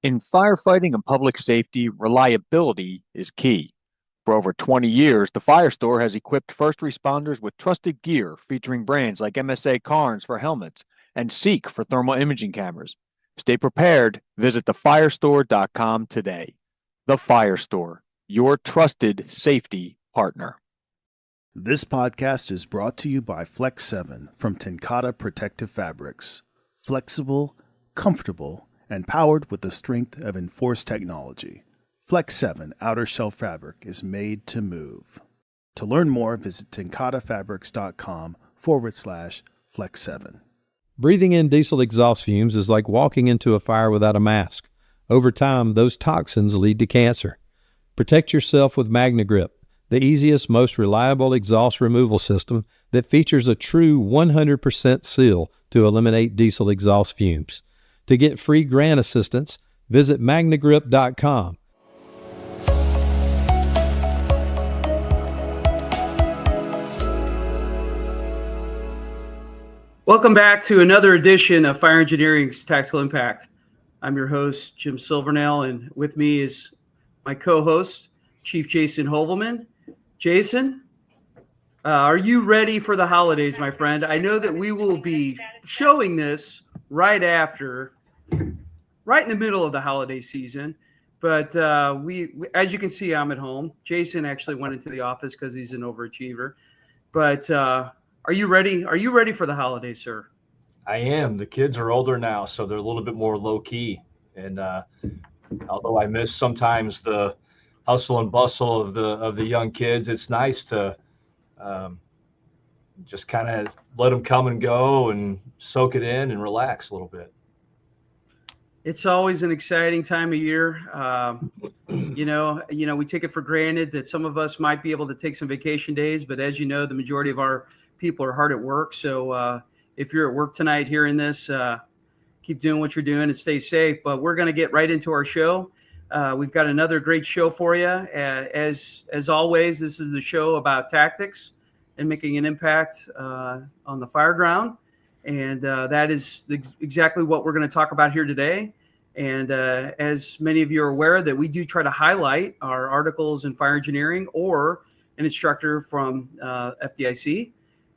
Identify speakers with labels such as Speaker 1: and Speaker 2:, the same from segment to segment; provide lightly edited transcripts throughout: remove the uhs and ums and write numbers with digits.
Speaker 1: In firefighting and public safety, reliability is key. For over 20 years, the FireStore has equipped first responders with trusted gear featuring brands like MSA Carnes for helmets and Seek for thermal imaging cameras. Stay prepared. Visit thefirestore.com today. The FireStore, your trusted safety partner.
Speaker 2: This podcast is brought to you by Flex 7 from TenCate Protective Fabrics. Flexible, comfortable, and powered with the strength of enforced technology. Flex 7 outer shell fabric is made to move. To learn more, visit tencatefabrics.com/Flex 7.
Speaker 3: Breathing in diesel exhaust fumes is like walking into a fire without a mask. Over time, those toxins lead to cancer. Protect yourself with Magnegrip, the easiest, most reliable exhaust removal system that features a true 100% seal to eliminate diesel exhaust fumes. To get free grant assistance, visit Magnegrip.com.
Speaker 4: Welcome back to another edition of Fire Engineering's Tactical Impact. I'm your host, Jim Silvernail, and with me is my co-host, Chief Jason Hoevelmann. Jason, are you ready for the holidays, my friend? I know that we will be showing this right in the middle of the holiday season, but we as you can see, I'm at home. Jason actually went into the office because he's an overachiever, but are you ready? Are you ready for the holidays, sir?
Speaker 5: I am. The kids are older now, so they're a little bit more low key. And although I miss sometimes the hustle and bustle of the young kids, it's nice to just kind of let them come and go and soak it in and relax a little bit.
Speaker 4: It's always an exciting time of year. We take it for granted that some of us might be able to take some vacation days, but as you know, the majority of our people are hard at work. So if you're at work tonight hearing this, keep doing what you're doing and stay safe. But we're going to get right into our show. We've got another great show for you. As always, this is the show about tactics and making an impact on the fireground. And that is exactly what we're going to talk about here today. And as many of you are aware, that we do try to highlight our articles in fire engineering or an instructor from FDIC.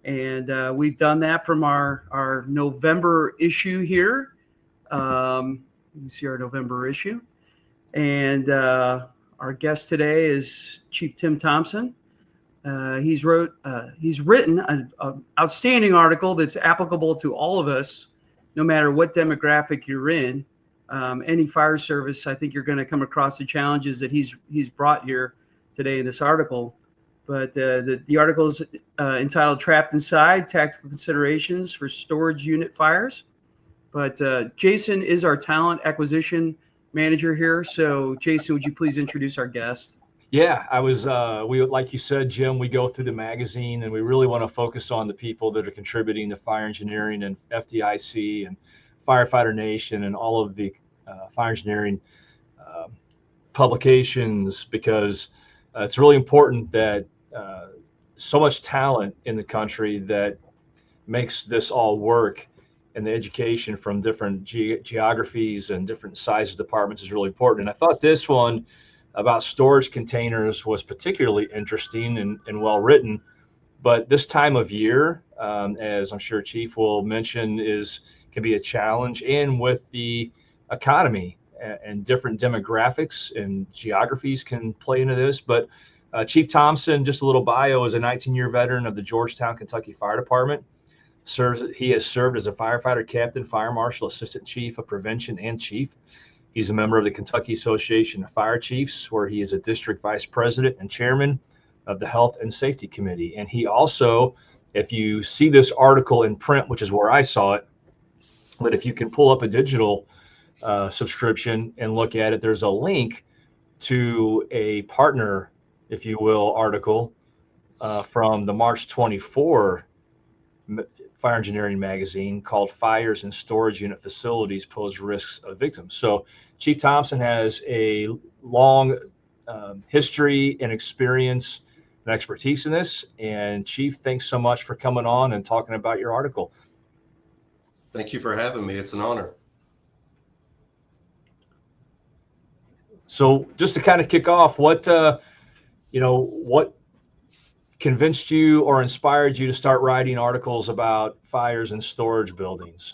Speaker 4: And we've done that from our November issue here. Let me see our November issue. And our guest today is Chief Tim Thompson. He's written an outstanding article that's applicable to all of us, no matter what demographic you're in. Any fire service, I think you're going to come across the challenges that he's brought here today in this article. But the article is entitled Trapped Inside, Tactical Considerations for Storage Unit Fires. But Jason is our talent acquisition manager here. So Jason, would you please introduce our guest?
Speaker 5: Yeah, we like you said, Jim, we go through the magazine and we really want to focus on the people that are contributing to fire engineering and FDIC and Firefighter Nation and all of the fire engineering publications, because it's really important that so much talent in the country that makes this all work, and the education from different geographies and different sizes departments is really important. And I thought this one about storage containers was particularly interesting and well written. But this time of year, as I'm sure Chief will mention, can be a challenge, and with the economy and different demographics and geographies can play into this. But Chief Thompson, just a little bio, is a 19-year veteran of the Georgetown, Kentucky Fire Department. He has served as a firefighter captain, fire marshal, assistant chief of prevention, and chief. He's a member of the Kentucky Association of Fire Chiefs, where he is a district vice president and chairman of the Health and Safety Committee. And he also, if you see this article in print, which is where I saw it, but if you can pull up a digital subscription and look at it, there's a link to a partner, if you will, article from the March 24 Fire Engineering magazine called Fires in Storage Unit Facilities Pose Risks of Victims. So Chief Thompson has a long history and experience and expertise in this. And Chief, thanks so much for coming on and talking about your article.
Speaker 6: Thank you for having me. It's an honor.
Speaker 5: So just to kind of kick off, what convinced you or inspired you to start writing articles about fires in storage buildings?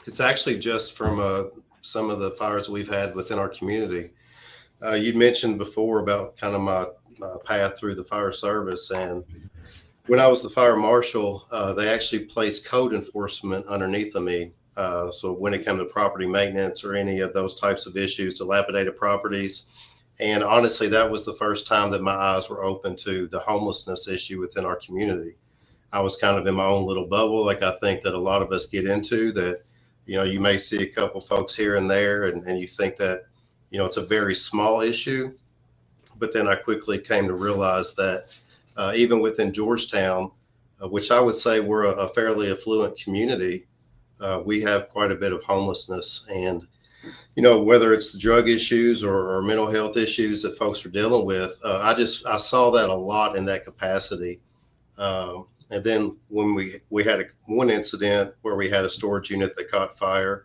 Speaker 6: It's actually just from some of the fires we've had within our community. You mentioned before about kind of my path through the fire service, and when I was the fire marshal, they actually placed code enforcement underneath of me. So when it comes to property maintenance or any of those types of issues, dilapidated properties, and honestly, that was the first time that my eyes were open to the homelessness issue within our community. I was kind of in my own little bubble, like I think that a lot of us get into, that, you may see a couple folks here and there, and you think that, it's a very small issue. But then I quickly came to realize that even within Georgetown, which I would say we're a fairly affluent community, we have quite a bit of homelessness. And whether it's the drug issues or mental health issues that folks are dealing with, I saw that a lot in that capacity. And then when we had one incident where we had a storage unit that caught fire,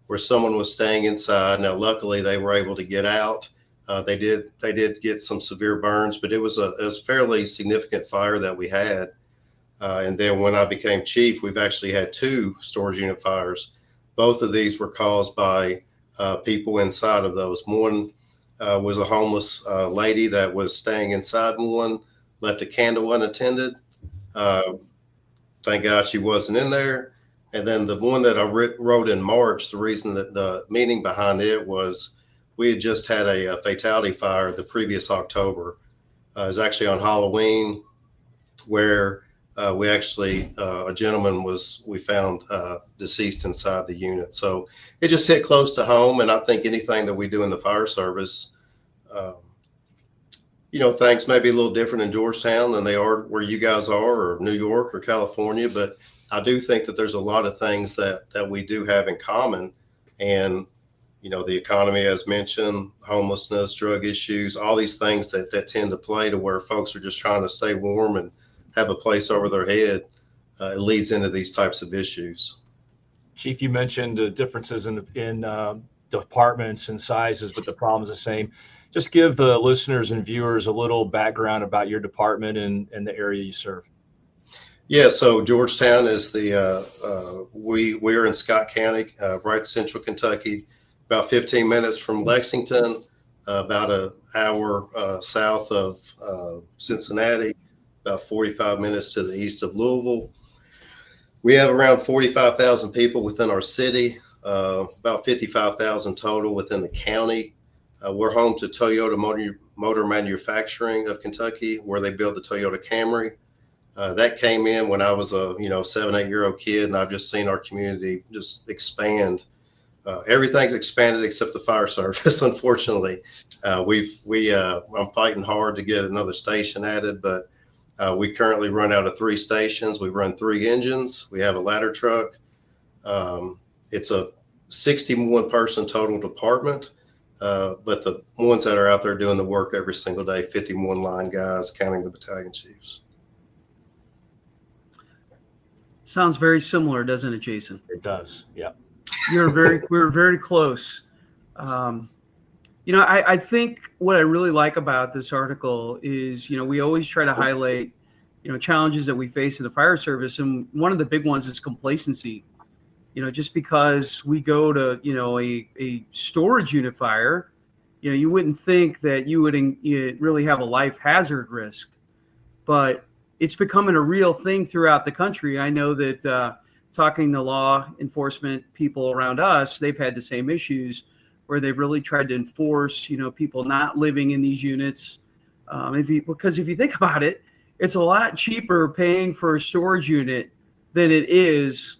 Speaker 6: where someone was staying inside. Now, luckily, they were able to get out. They did get some severe burns, but it was a fairly significant fire that we had. And then when I became chief, we've actually had 2 storage unit fires. Both of these were caused by people inside of those. One was a homeless lady that was staying inside one, left a candle unattended. Thank God she wasn't in there. And then the one that I wrote in March, the reason that the meaning behind it was we had just had a fatality fire the previous October. It was actually on Halloween, where we actually, a gentleman we found deceased inside the unit. So it just hit close to home. And I think anything that we do in the fire service, things may be a little different in Georgetown than they are where you guys are, or New York or California. But I do think that there's a lot of things that we do have in common. And, the economy, as mentioned, homelessness, drug issues, all these things that tend to play to where folks are just trying to stay warm and have a place over their head. It leads into these types of issues.
Speaker 5: Chief, you mentioned the differences in departments and sizes, but the problem is the same. Just give the listeners and viewers a little background about your department and the area you serve.
Speaker 6: Yeah, so Georgetown is we're in Scott County, right central Kentucky, about 15 minutes from Lexington, about an hour south of Cincinnati, about 45 minutes to the east of Louisville. We have around 45,000 people within our city, about 55,000 total within the county. We're home to Toyota Motor Manufacturing of Kentucky, where they build the Toyota Camry. That came in when I was a 7-8-year-old kid, and I've just seen our community just expand. Everything's expanded except the fire service. Unfortunately, I'm fighting hard to get another station added, but we currently run out of 3 stations. We run 3 engines. We have a ladder truck. It's a 61-person total department, but the ones that are out there doing the work every single day, 51 line guys, counting the battalion chiefs.
Speaker 4: Sounds very similar, doesn't it, Jason?
Speaker 5: It does. Yeah.
Speaker 4: We're very close. I think what I really like about this article is, we always try to highlight, challenges that we face in the fire service. And one of the big ones is complacency. Just because we go to, a storage unit fire, you wouldn't think that you would really have a life hazard risk, but it's becoming a real thing throughout the country. I know that talking to law enforcement people around us, they've had the same issues where they've really tried to enforce, people not living in these units. Because if you think about it, it's a lot cheaper paying for a storage unit than it is,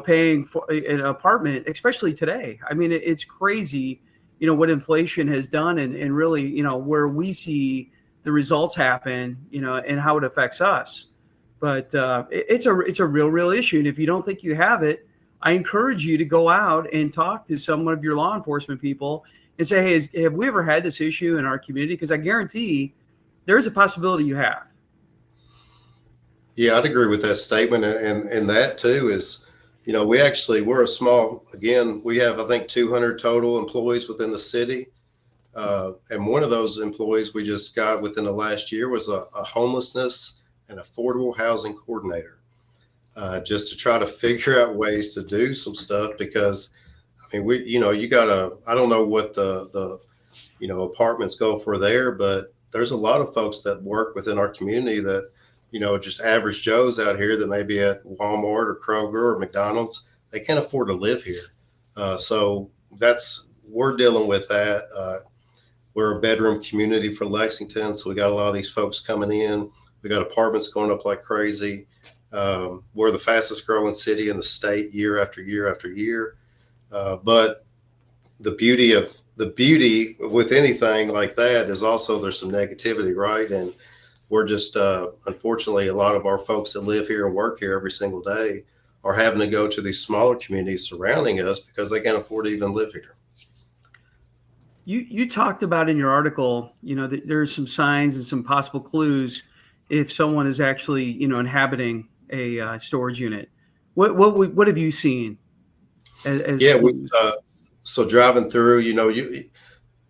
Speaker 4: paying for an apartment, especially today. I mean, it's crazy, what inflation has done and really, where we see the results happen, and how it affects us. But it's a real issue. And if you don't think you have it, I encourage you to go out and talk to some of your law enforcement people and say, hey, have we ever had this issue in our community? Because I guarantee there's a possibility you have.
Speaker 6: Yeah, I'd agree with that statement. And that too is, we're a small, again, we have, I think, 200 total employees within the city. And one of those employees we just got within the last year was a homelessness and affordable housing coordinator, just to try to figure out ways to do some stuff because, I mean, I don't know what the apartments go for there, but there's a lot of folks that work within our community that, just average Joes out here that may be at Walmart or Kroger or McDonald's. They can't afford to live here. So we're dealing with that. We're a bedroom community for Lexington. So we got a lot of these folks coming in. We got apartments going up like crazy. We're the fastest growing city in the state year after year after year. But the beauty with anything like that is also there's some negativity, right? And we're just, unfortunately, a lot of our folks that live here and work here every single day are having to go to these smaller communities surrounding us because they can't afford to even live here.
Speaker 4: You talked about in your article, that there's some signs and some possible clues if someone is actually, inhabiting a storage unit. What have you seen?
Speaker 6: So driving through,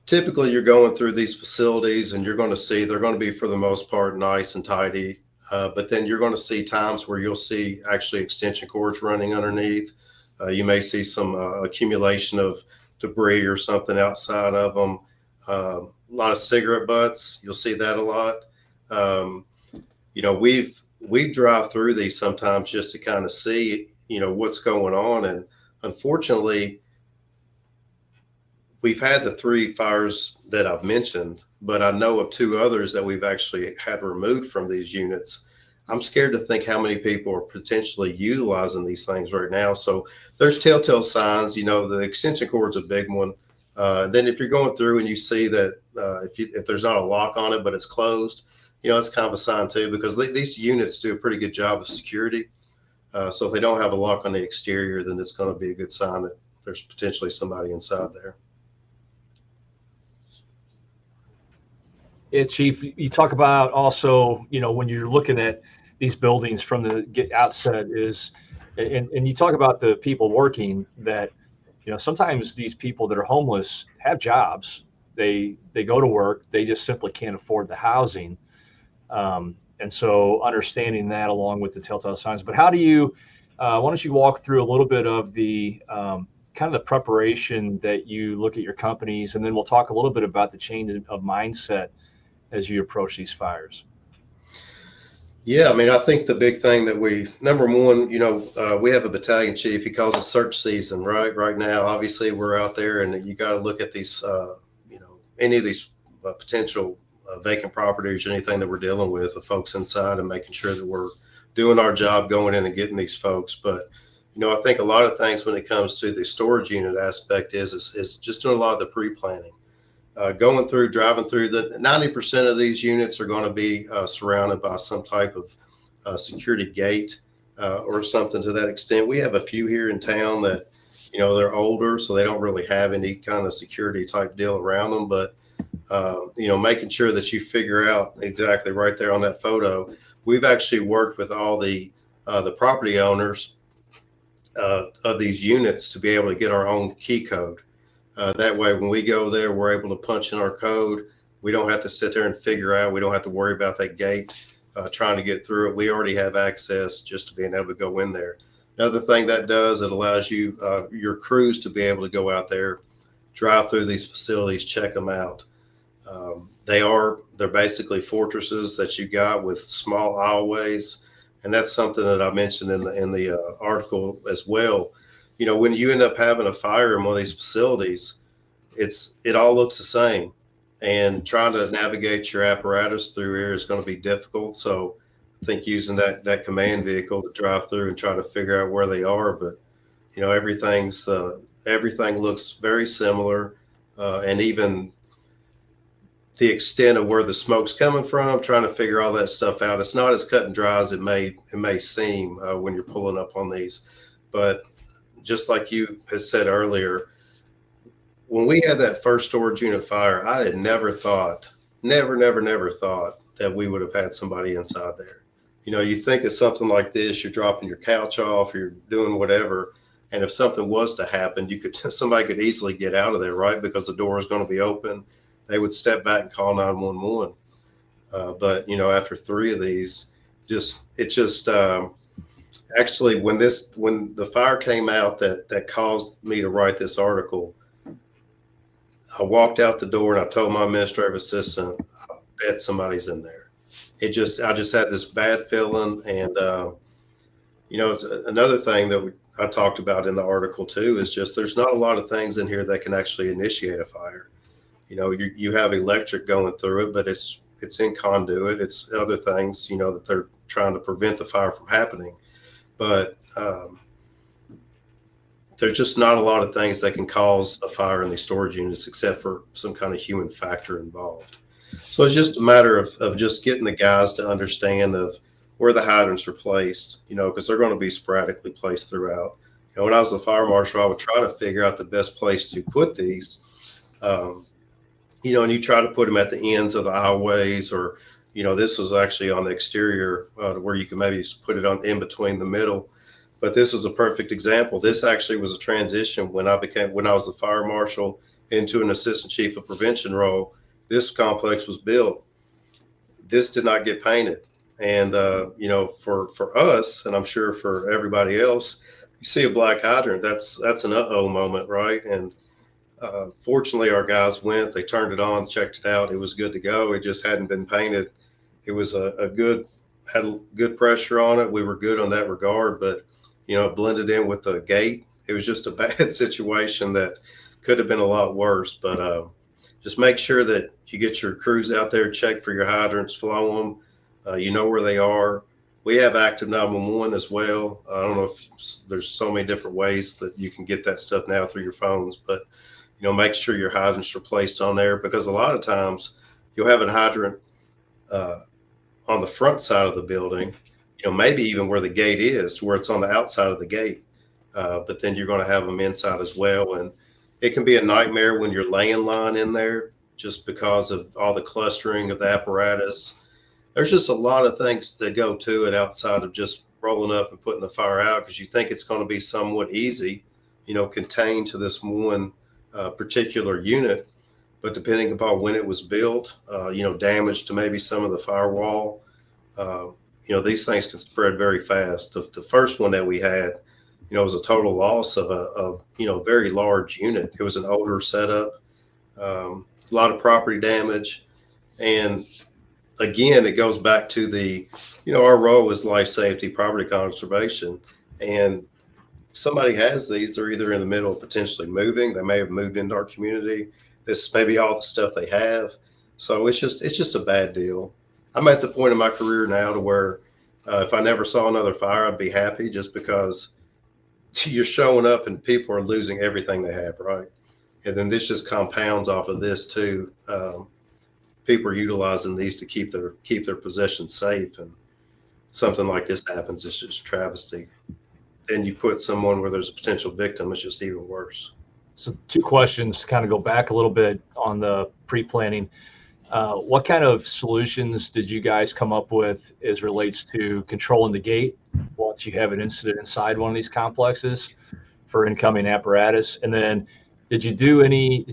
Speaker 6: typically you're going through these facilities and you're going to see they're going to be for the most part nice and tidy. But then you're going to see times where you'll see actually extension cords running underneath. You may see some accumulation of debris or something outside of them. A lot of cigarette butts. You'll see that a lot. We drive through these sometimes just to kind of see, what's going on. And unfortunately, we've had the 3 fires that I've mentioned, but I know of 2 others that we've actually had removed from these units. I'm scared to think how many people are potentially utilizing these things right now. So there's telltale signs, the extension cord's a big one. Then if you're going through and you see that if there's not a lock on it, but it's closed, that's kind of a sign too, because these units do a pretty good job of security. So if they don't have a lock on the exterior, then it's going to be a good sign that there's potentially somebody inside there.
Speaker 5: Yeah, Chief, you talk about also, when you're looking at these buildings from the outset and you talk about the people working that, sometimes these people that are homeless have jobs. They go to work. They just simply can't afford the housing. And so understanding that along with the telltale signs. But how do you, why don't you walk through a little bit of the kind of the preparation that you look at your companies, and then we'll talk a little bit about the change of mindset as you approach these fires?
Speaker 6: Yeah, I mean, I think the big thing that number one, we have a battalion chief. He calls it search season, right? Right now, obviously, we're out there, and you got to look at these, any of these potential vacant properties or anything that we're dealing with, the folks inside, and making sure that we're doing our job going in and getting these folks. But I think a lot of things when it comes to the storage unit aspect is just doing a lot of the pre-planning. Driving through the 90% of these units are going to be surrounded by some type of security gate or something to that extent. We have a few here in town that, they're older, so they don't really have any kind of security type deal around them. But, making sure that you figure out exactly right there on that photo. We've actually worked with all the property owners of these units to be able to get our own key code. That way, when we go there, we're able to punch in our code. We don't have to sit there and figure out. We don't have to worry about that gate trying to get through it. We already have access just to being able to go in there. Another thing that does, it allows you, your crews to be able to go out there, drive through these facilities, check them out. They're basically fortresses that you got with small aisleways. And that's something that I mentioned in the article as well. When you end up having a fire in one of these facilities, it all looks the same, and trying to navigate your apparatus through here is going to be difficult. So I think using that command vehicle to drive through and try to figure out where they are. But, everything looks very similar, and even the extent of where the smoke's coming from, trying to figure all that stuff out. It's not as cut and dry as it may seem when you're pulling up on these. But just like you had said earlier, when we had that first storage unit fire, I had never thought that we would have had somebody inside there. You think of something like this, you're dropping your couch off, you're doing whatever. And if something was to happen, somebody could easily get out of there, right? Because the door is going to be open. they would step back and call 911. But after 3 of these, actually when the fire came out that caused me to write this article, I walked out the door and I told my administrative assistant, I bet somebody's in there. I just had this bad feeling. And it's another thing that I talked about in the article too, is just there's not a lot of things in here that can actually initiate a fire. You have electric going through it, but it's in conduit. It's other things, that they're trying to prevent the fire from happening. But there's just not a lot of things that can cause a fire in these storage units except for some kind of human factor involved. So it's just a matter of just getting the guys to understand of where the hydrants are placed, because they're going to be sporadically placed throughout. When I was a fire marshal, I would try to figure out the best place to put these. And you try to put them at the ends of the aisleways, or, this was actually on the exterior where you can maybe put it on in between the middle. But this is a perfect example. This actually was a transition when I was a fire marshal into an assistant chief of prevention role. This complex was built. This did not get painted. And, for us, and I'm sure for everybody else, you see a black hydrant, that's an uh-oh moment, right? And fortunately, our guys went, they turned it on, checked it out. It was good to go. It just hadn't been painted. It was had a good pressure on it. We were good on that regard, but it blended in with the gate. It was just a bad situation that could have been a lot worse. But just make sure that you get your crews out there, check for your hydrants, flow them. Where they are. We have active 911 as well. I don't know if there's so many different ways that you can get that stuff now through your phones, but make sure your hydrants are placed on there, because a lot of times you'll have a hydrant on the front side of the building, maybe even where the gate is, where it's on the outside of the gate. But then you're going to have them inside as well. And it can be a nightmare when you're laying line in there, just because of all the clustering of the apparatus. There's just a lot of things that go to it outside of just rolling up and putting the fire out, because you think it's going to be somewhat easy, contained to this one particular unit. But depending upon when it was built, damage to maybe some of the firewall, these things can spread very fast. The first one that we had, was a total loss of a very large unit. It was an older setup, a lot of property damage. And again, it goes back to our role is life safety, property conservation. And somebody has these, they're either in the middle of potentially moving, they may have moved into our community. This may be all the stuff they have. So it's just a bad deal. I'm at the point in my career now to where if I never saw another fire, I'd be happy, just because you're showing up and people are losing everything they have, right? And then this just compounds off of this too. People are utilizing these to keep their possessions safe, and something like this happens, it's just a travesty. Then you put someone where there's a potential victim, it's just even worse.
Speaker 5: So 2 questions to kind of go back a little bit on the pre-planning. What kind of solutions did you guys come up with as relates to controlling the gate once you have an incident inside one of these complexes for incoming apparatus? And then did you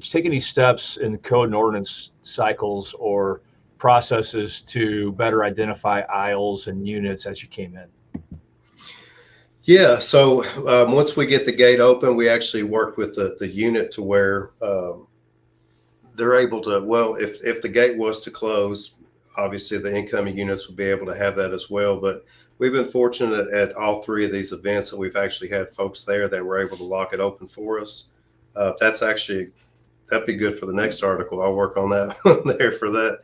Speaker 5: take any steps in code and ordinance cycles or processes to better identify aisles and units as you came in?
Speaker 6: Yeah, so once we get the gate open, we actually work with the unit to where they're able to, well, if the gate was to close, obviously the incoming units would be able to have that as well. But we've been fortunate at all 3 of these events that we've actually had folks there that were able to lock it open for us. That'd be good for the next article. I'll work on that there for that.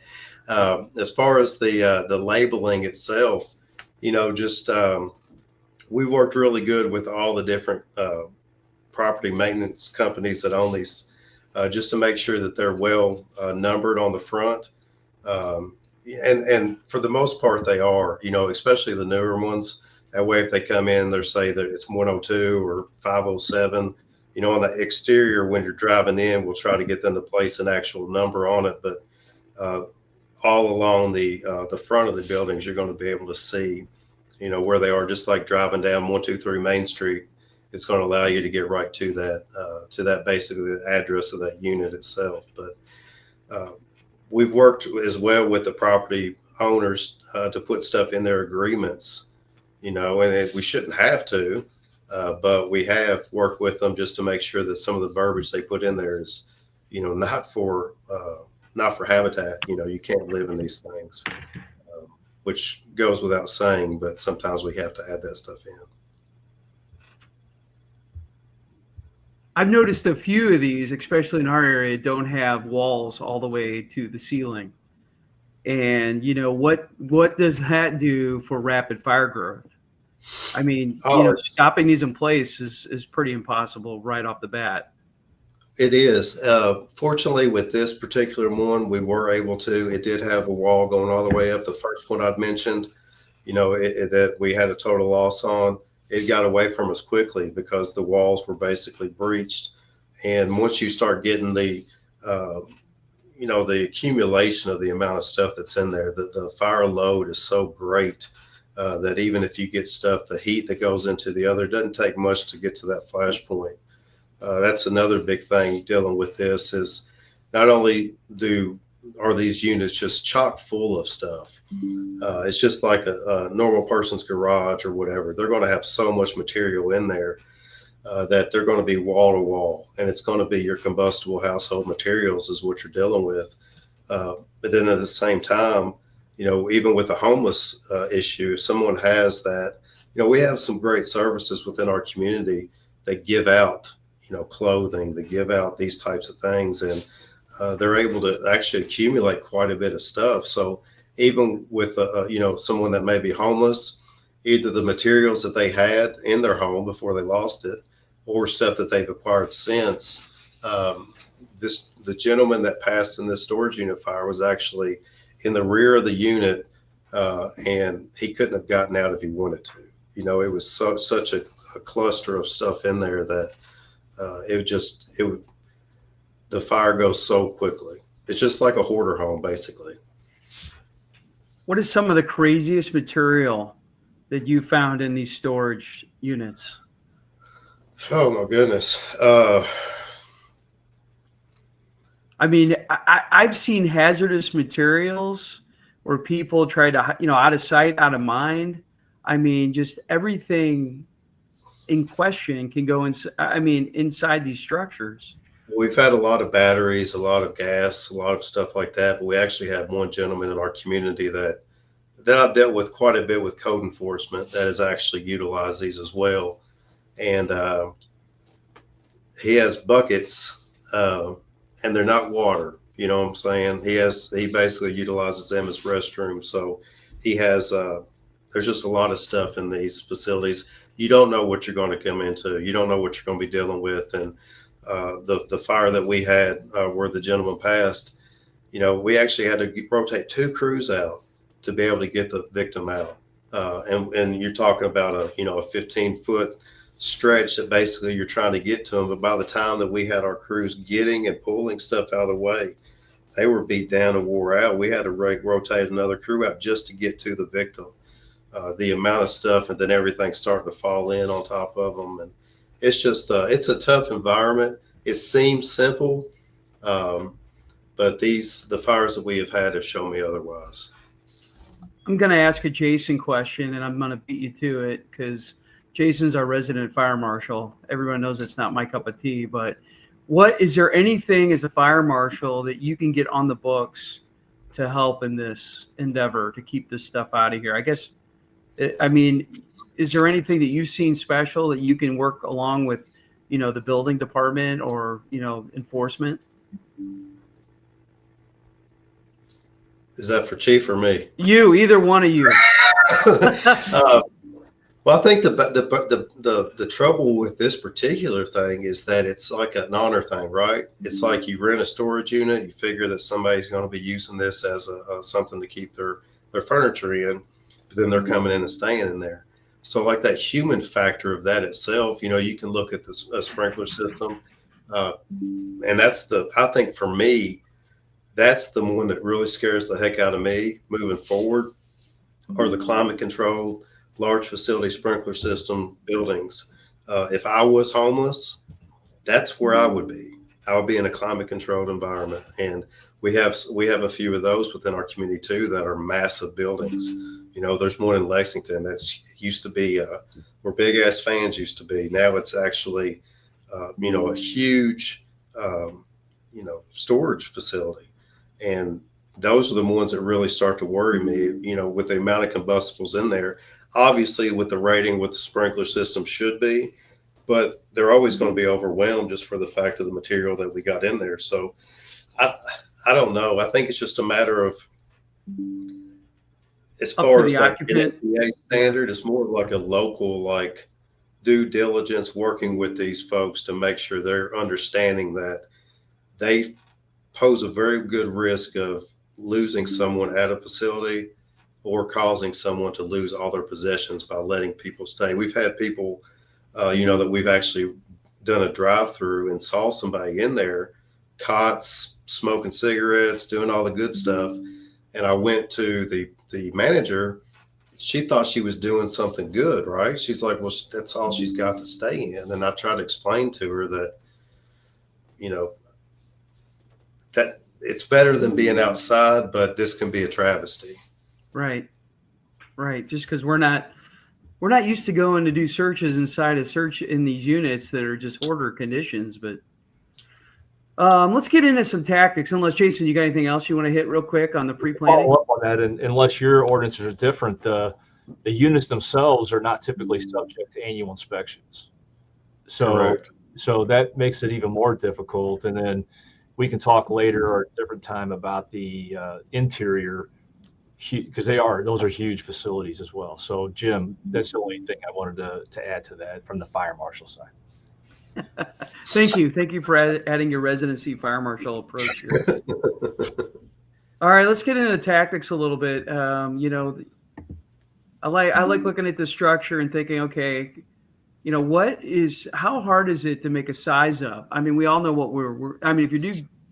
Speaker 6: As far as the labeling itself, we've worked really good with all the different property maintenance companies that own these, just to make sure that they're well numbered on the front. And for the most part, they are, especially the newer ones. That way, if they come in, they'll say that it's 102 or 507. On the exterior, when you're driving in, we'll try to get them to place an actual number on it. But all along the front of the buildings, you're going to be able to see, where they are, just like driving down 123 Main Street. It's going to allow you to get right to that basically the address of that unit itself. But We've worked as well with the property owners to put stuff in their agreements, and we shouldn't have to, but we have worked with them just to make sure that some of the verbiage they put in there is, not for habitat. You can't live in these things, which goes without saying, but sometimes we have to add that stuff in.
Speaker 4: I've noticed a few of these, especially in our area, don't have walls all the way to the ceiling. And what does that do for rapid fire growth? I mean, stopping these in place is pretty impossible right off the bat.
Speaker 6: It is. Fortunately, with this particular one, we were able to. It did have a wall going all the way up. The first one I'd mentioned, that we had a total loss on. It got away from us quickly because the walls were basically breached. And once you start getting the accumulation of the amount of stuff that's in there, the fire load is so great that even if you get stuff, the heat that goes into the other, it doesn't take much to get to that flash point. That's another big thing dealing with this is not only are these units just chock full of stuff. It's just like a normal person's garage or whatever. They're going to have so much material in there that they're going to be wall to wall, and it's going to be your combustible household materials is what you're dealing with. But then at the same time, even with the homeless issue, if someone has that, we have some great services within our community that give out, clothing, that give out these types of things, and they're able to actually accumulate quite a bit of stuff. So even with someone that may be homeless, either the materials that they had in their home before they lost it, or stuff that they've acquired since. The gentleman that passed in this storage unit fire was actually in the rear of the unit, and he couldn't have gotten out if he wanted to. It was such a cluster of stuff in there that the fire goes so quickly. It's just like a hoarder home, basically.
Speaker 4: What is some of the craziest material that you found in these storage units?
Speaker 6: Oh my goodness.
Speaker 4: I mean, I've seen hazardous materials where people try to, out of sight, out of mind. I mean, just everything in question can go inside these structures.
Speaker 6: We've had a lot of batteries, a lot of gas, a lot of stuff like that. But we actually have one gentleman in our community that I've dealt with quite a bit with code enforcement that has actually utilized these as well. And he has buckets, and they're not water. You know what I'm saying? He basically utilizes them as restrooms. So he has, there's just a lot of stuff in these facilities. You don't know what you're going to come into. You don't know what you're going to be dealing with. And the fire that we had where the gentleman passed, we actually had to rotate 2 crews out to be able to get the victim out. And you're talking about a 15-foot stretch that basically you're trying to get to them. But by the time that we had our crews getting and pulling stuff out of the way, they were beat down and wore out. We had to rotate another crew out just to get to the victim. The amount of stuff, and then everything starting to fall in on top of them. And it's just, it's a tough environment. It seems simple, but the fires that we have shown me otherwise.
Speaker 4: I'm going to ask a Jason question, and I'm going to beat you to it because Jason's our resident fire marshal. Everyone knows it's not my cup of tea, but is there anything as a fire marshal that you can get on the books to help in this endeavor to keep this stuff out of here? I guess, is there anything that you've seen special that you can work along with, the building department or, enforcement?
Speaker 6: Is that for Chief or me?
Speaker 4: You, either one of you.
Speaker 6: Well, I think the trouble with this particular thing is that it's like an honor thing, right? It's like you rent a storage unit, you figure that somebody's going to be using this as something to keep their furniture in, but then they're coming in and staying in there. So like that human factor of that itself, you can look at the sprinkler system, and I think for me, that's the one that really scares the heck out of me moving forward, or the climate control, large facility sprinkler system buildings. If I was homeless, that's where I would be. I'll be in a climate controlled environment. And we have a few of those within our community too that are massive buildings. You know, there's one in Lexington that's used to be where Big Ass Fans used to be. Now it's actually you know, a huge you know, storage facility. And those are the ones that really start to worry me, you know, with the amount of combustibles in there. Obviously, with the rating, what the sprinkler system should be, but they're always going to be overwhelmed just for the fact of the material that we got in there. So I don't know. I think it's just a matter of, as far as like an FDA standard, it's more like a local, like, due diligence working with these folks to make sure they're understanding that they pose a very good risk of losing someone at a facility or causing someone to lose all their possessions by letting people stay. We've had people, you know, that we've actually done a drive-through and saw somebody in there, cots, smoking cigarettes, doing all the good stuff. And I went to the manager. She thought she was doing something good, right? She's like, well, that's all she's got to stay in. And I tried to explain to her that, you know, that it's better than being outside, but this can be a travesty.
Speaker 4: Right. Just because we're not used to going to do searches inside a search in these units that are just order conditions. But let's get into some tactics. Unless Jason, you got anything else you want to hit real quick on the pre-planning?
Speaker 5: Follow up on that, and unless your ordinances are different, the units themselves are not typically subject to annual inspections.
Speaker 6: Correct.
Speaker 5: So that makes it even more difficult. And then we can talk later or at a different time about the interior, because those are huge facilities as well. So Jim, that's the only thing I wanted to add to that from the fire marshal side.
Speaker 4: Thank you for adding your residency fire marshal approach here. All right, let's get into tactics a little bit. You know, I like looking at the structure and thinking, okay, you know, how hard is it to make a size up? I mean, we all know what I mean, if you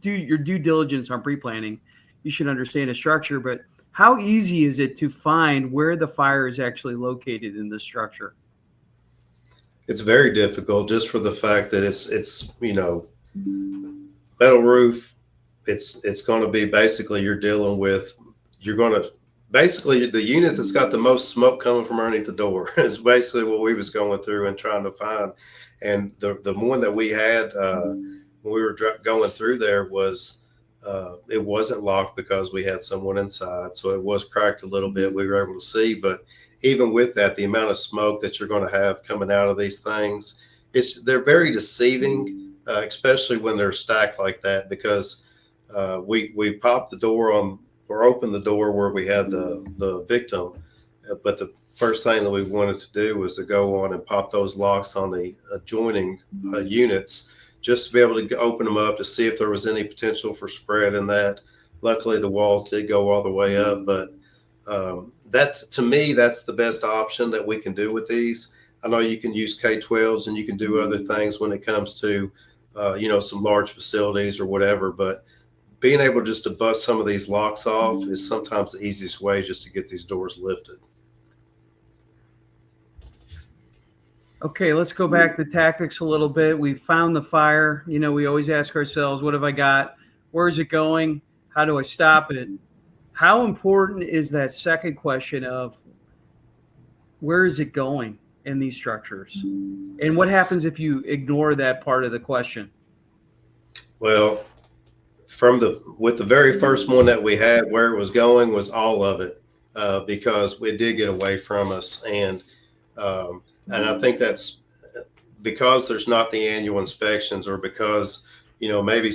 Speaker 4: do your due diligence on pre-planning, you should understand a structure, but how easy is it to find where the fire is actually located in the structure?
Speaker 6: It's very difficult just for the fact that it's, you know, metal roof. It's going to be basically you're going to basically the unit that's got the most smoke coming from underneath the door is basically what we was going through and trying to find. And the one that we had when we were going through there was it wasn't locked because we had someone inside, so it was cracked a little bit. We were able to see, but even with that, the amount of smoke that you're going to have coming out of these things, they're very deceiving, especially when they're stacked like that, because we popped the door on or opened the door where we had the victim, but the first thing that we wanted to do was to go on and pop those locks on the adjoining units, just to be able to open them up to see if there was any potential for spread in that. Luckily, the walls did go all the way up, but to me, that's the best option that we can do with these. I know you can use K-12s and you can do other things when it comes to, you know, some large facilities or whatever, but being able just to bust some of these locks off is sometimes the easiest way just to get these doors lifted.
Speaker 4: Okay, let's go back to tactics a little bit. We found the fire. You know, we always ask ourselves, what have I got? Where is it going? How do I stop it? How important is that second question of where is it going in these structures? And what happens if you ignore that part of the question?
Speaker 6: Well, with the very first one that we had, where it was going was all of it, because it did get away from us. And I think that's because there's not the annual inspections, or because, you know, maybe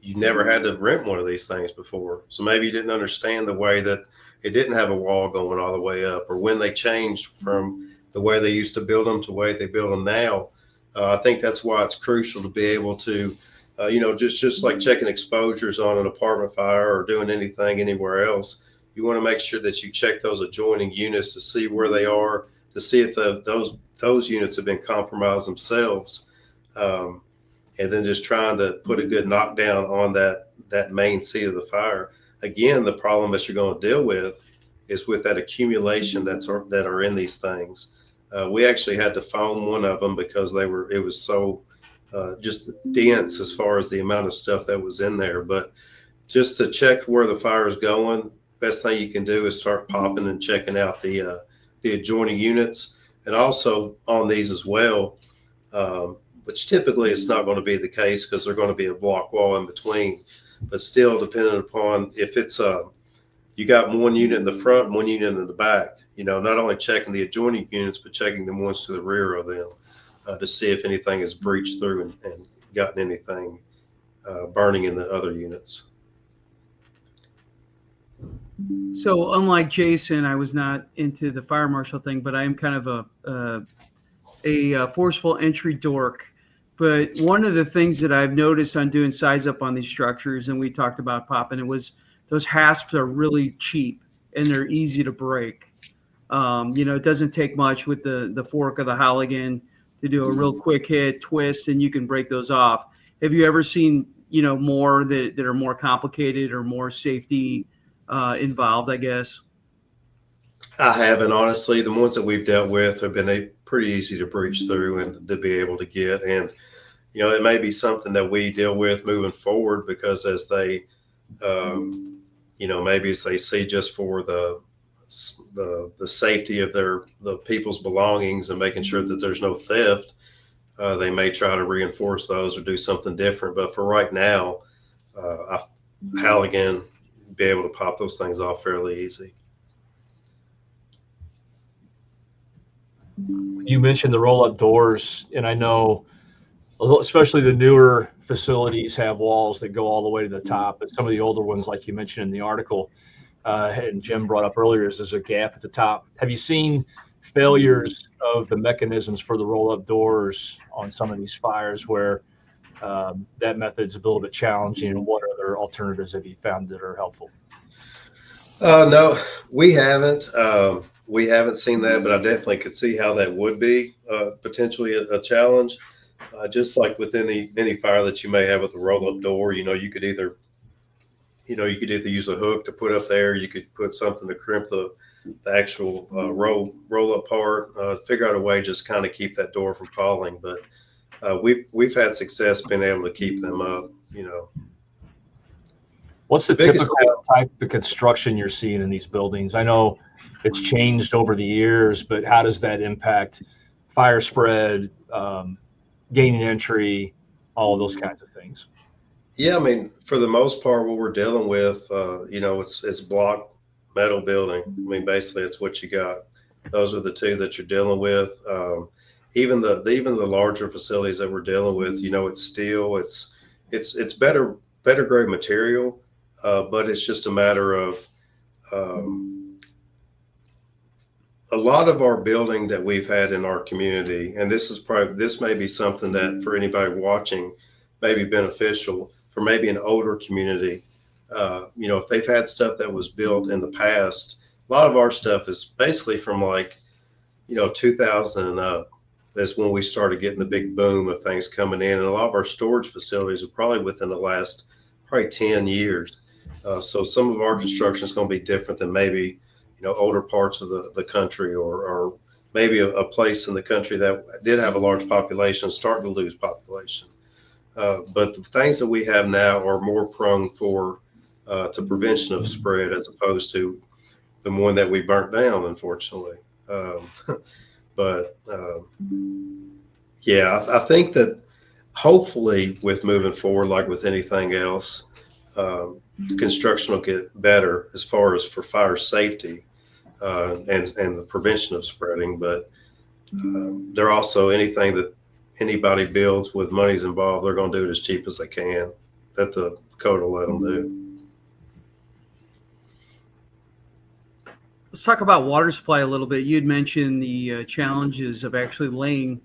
Speaker 6: you never had to rent one of these things before. So maybe you didn't understand the way that it didn't have a wall going all the way up, or when they changed from the way they used to build them to the way they build them now. I think that's why it's crucial to be able to, you know, just like checking exposures on an apartment fire or doing anything anywhere else. You want to make sure that you check those adjoining units to see where they are, to see if those units have been compromised themselves. And then just trying to put a good knockdown on that main seat of the fire. Again, the problem that you're going to deal with is with that accumulation that are in these things. We actually had to phone one of them because it was so just dense as far as the amount of stuff that was in there. But just to check where the fire is going, best thing you can do is start popping and checking out the adjoining units, and also on these as well, which typically it's not going to be the case because they're going to be a block wall in between. But still, depending upon if it's you got one unit in the front and one unit in the back, not only checking the adjoining units, but checking the ones to the rear of them to see if anything has breached through and gotten anything burning in the other units.
Speaker 4: So unlike Jason, I was not into the fire marshal thing, but I am kind of a forceful entry dork. But one of the things that I've noticed on doing size up on these structures, and we talked about popping, it was those hasps are really cheap and they're easy to break. It doesn't take much with the fork of the Halligan to do a real quick hit, twist, and you can break those off. Have you ever seen, more that are more complicated or more safety involved, I guess?
Speaker 6: I haven't, honestly. The ones that we've dealt with have been pretty easy to breach through and to be able to get. And, it may be something that we deal with moving forward, because as they, maybe as they see just for the safety of the people's belongings and making sure that there's no theft, they may try to reinforce those or do something different. But for right now, Halligan, be able to pop those things off fairly easy.
Speaker 5: You mentioned the roll-up doors, and I know especially the newer facilities have walls that go all the way to the top, but some of the older ones, like you mentioned in the article, and Jim brought up earlier, is there's a gap at the top. Have you seen failures of the mechanisms for the roll-up doors on some of these fires where that method's a little bit challenging, and what other alternatives have you found that are helpful?
Speaker 6: No, we haven't. We haven't seen that, but I definitely could see how that would be potentially a challenge. Just like with any fire that you may have with a roll-up door, you could either use a hook to put up there, you could put something to crimp the actual roll-up part, figure out a way just kind of keep that door from falling. But we've had success being able to keep them up.
Speaker 5: What's the typical type of construction you're seeing in these buildings? I know it's changed over the years, but how does that impact fire spread, gaining entry, all of those kinds of things?
Speaker 6: Yeah, I mean, for the most part, what we're dealing with, it's block metal building. I mean, basically, it's what you got. Those are the two that you're dealing with. Even the larger facilities that we're dealing with, it's steel. It's better grade material, but it's just a matter of a lot of our building that we've had in our community, and this may be something that for anybody watching may be beneficial for maybe an older community. If they've had stuff that was built in the past, a lot of our stuff is basically from 2000 and up. That's when we started getting the big boom of things coming in, and a lot of our storage facilities are probably within the last 10 years. So some of our construction is going to be different than maybe older parts of the country, or maybe a place in the country that did have a large population starting to lose population. But the things that we have now are more prone to prevention of spread, as opposed to the one that we burnt down, unfortunately. Yeah, I think that hopefully with moving forward, like with anything else, construction will get better as far as for fire safety and the prevention of spreading. But they're also, anything that anybody builds with money's involved, they're going to do it as cheap as they can, that the code will let them do.
Speaker 4: Let's talk about water supply a little bit. You had mentioned the challenges of actually laying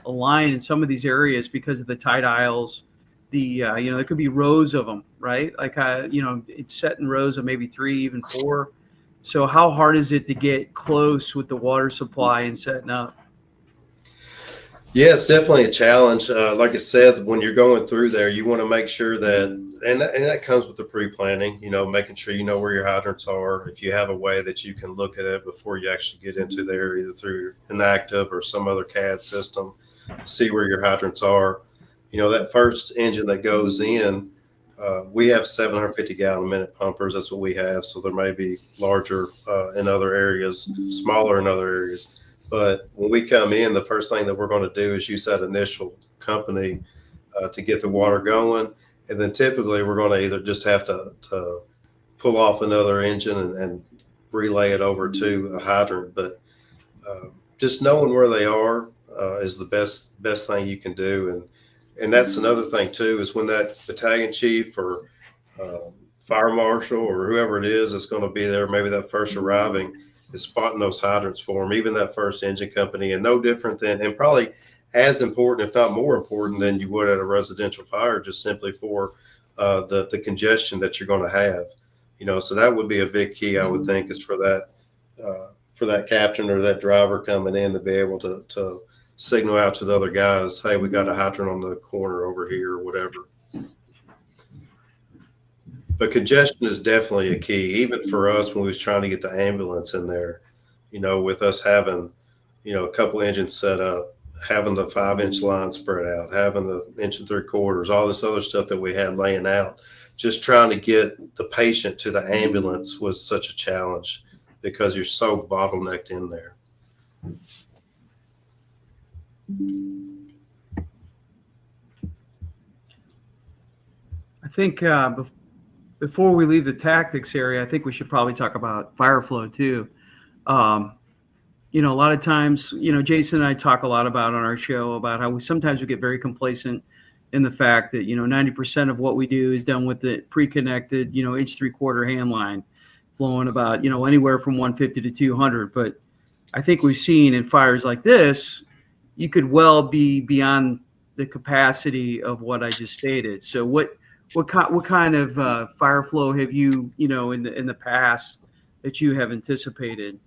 Speaker 4: a line in some of these areas because of the tide aisles. There could be rows of them, right? It's set in rows of maybe 3, even 4. So how hard is it to get close with the water supply and setting up?
Speaker 6: Yeah, it's definitely a challenge. Like I said, when you're going through there, you want to make sure that, and that comes with the pre-planning, making sure you know where your hydrants are. If you have a way that you can look at it before you actually get into there, either through an active or some other CAD system, see where your hydrants are. That first engine that goes in, we have 750 gallon a minute pumpers. That's what we have. So there may be larger in other areas, smaller in other areas. But when we come in, the first thing that we're going to do is use that initial company to get the water going. And then typically we're going to either just have to pull off another engine and relay it over to a hydrant. But just knowing where they are is the best thing you can do. And that's another thing too, is when that battalion chief or fire marshal or whoever it is that's going to be there, maybe that first arriving, is spotting those hydrants for them, even that first engine company, and no different than, and probably as important, if not more important than you would at a residential fire, just simply for the congestion that you're going to have. So that would be a big key, I would think, is for that captain or that driver coming in to be able to signal out to the other guys, hey, we got a hydrant on the corner over here or whatever. But congestion is definitely a key, even for us when we was trying to get the ambulance in there, with us having, a couple engines set up, having the 5-inch line spread out, having the 1 3/4, all this other stuff that we had laying out. Just trying to get the patient to the ambulance was such a challenge because you're so bottlenecked in there.
Speaker 4: I think before we leave the tactics area, I think we should probably talk about fire flow too. A lot of times, Jason and I talk a lot about on our show about how sometimes we get very complacent in the fact that, 90% of what we do is done with the pre-connected, 1 3/4 hand line flowing about, anywhere from 150 to 200. But I think we've seen in fires like this, you could well be beyond the capacity of what I just stated. So what kind of fire flow have you, in the past that you have anticipated?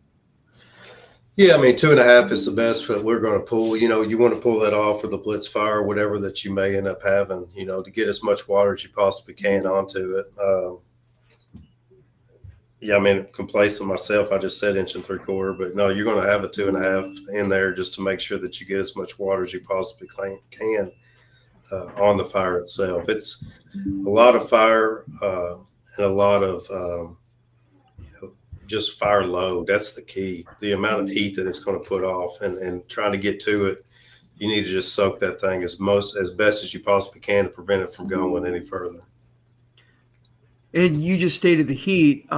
Speaker 6: Yeah, 2.5 is the best that we're going to pull. You want to pull that off for the blitz fire, whatever that you may end up having, to get as much water as you possibly can onto it. Complacent myself, I just said 1 3/4, but no, you're going to have a 2.5 in there just to make sure that you get as much water as you possibly can on the fire itself. It's a lot of fire and a lot of just fire load. That's the key. The amount of heat that it's going to put off, and trying to get to it, you need to just soak that thing as best as you possibly can to prevent it from going any further.
Speaker 4: And you just stated the heat.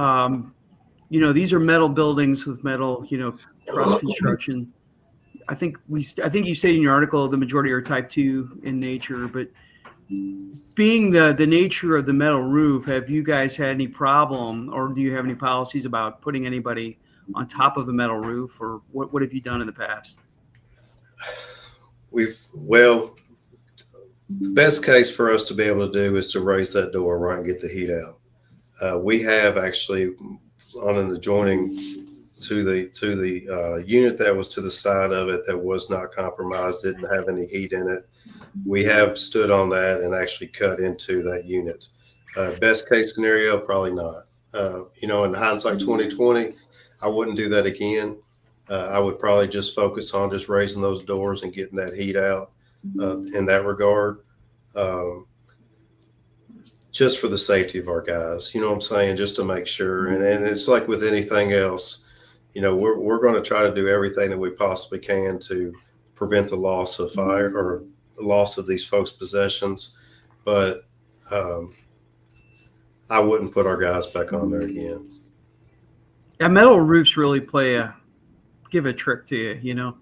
Speaker 4: These are metal buildings with metal, truss construction. I think you stated in your article the majority are type 2 in nature, but being the nature of the metal roof, have you guys had any problem, or do you have any policies about putting anybody on top of a metal roof, or what have you done in the past?
Speaker 6: The best case for us to be able to do is to raise that door right and get the heat out. We have actually on an adjoining to the unit that was to the side of it that was not compromised, didn't have any heat in it. We have stood on that and actually cut into that unit. Best case scenario, probably not. In hindsight 2020, I wouldn't do that again. I would probably just focus on just raising those doors and getting that heat out in that regard. Just for the safety of our guys, what I'm saying, just to make sure. And it's like with anything else, we're going to try to do everything that we possibly can to prevent the loss of fire or the loss of these folks' possessions. But I wouldn't put our guys back on there again.
Speaker 4: Yeah, metal roofs really give a trick to you,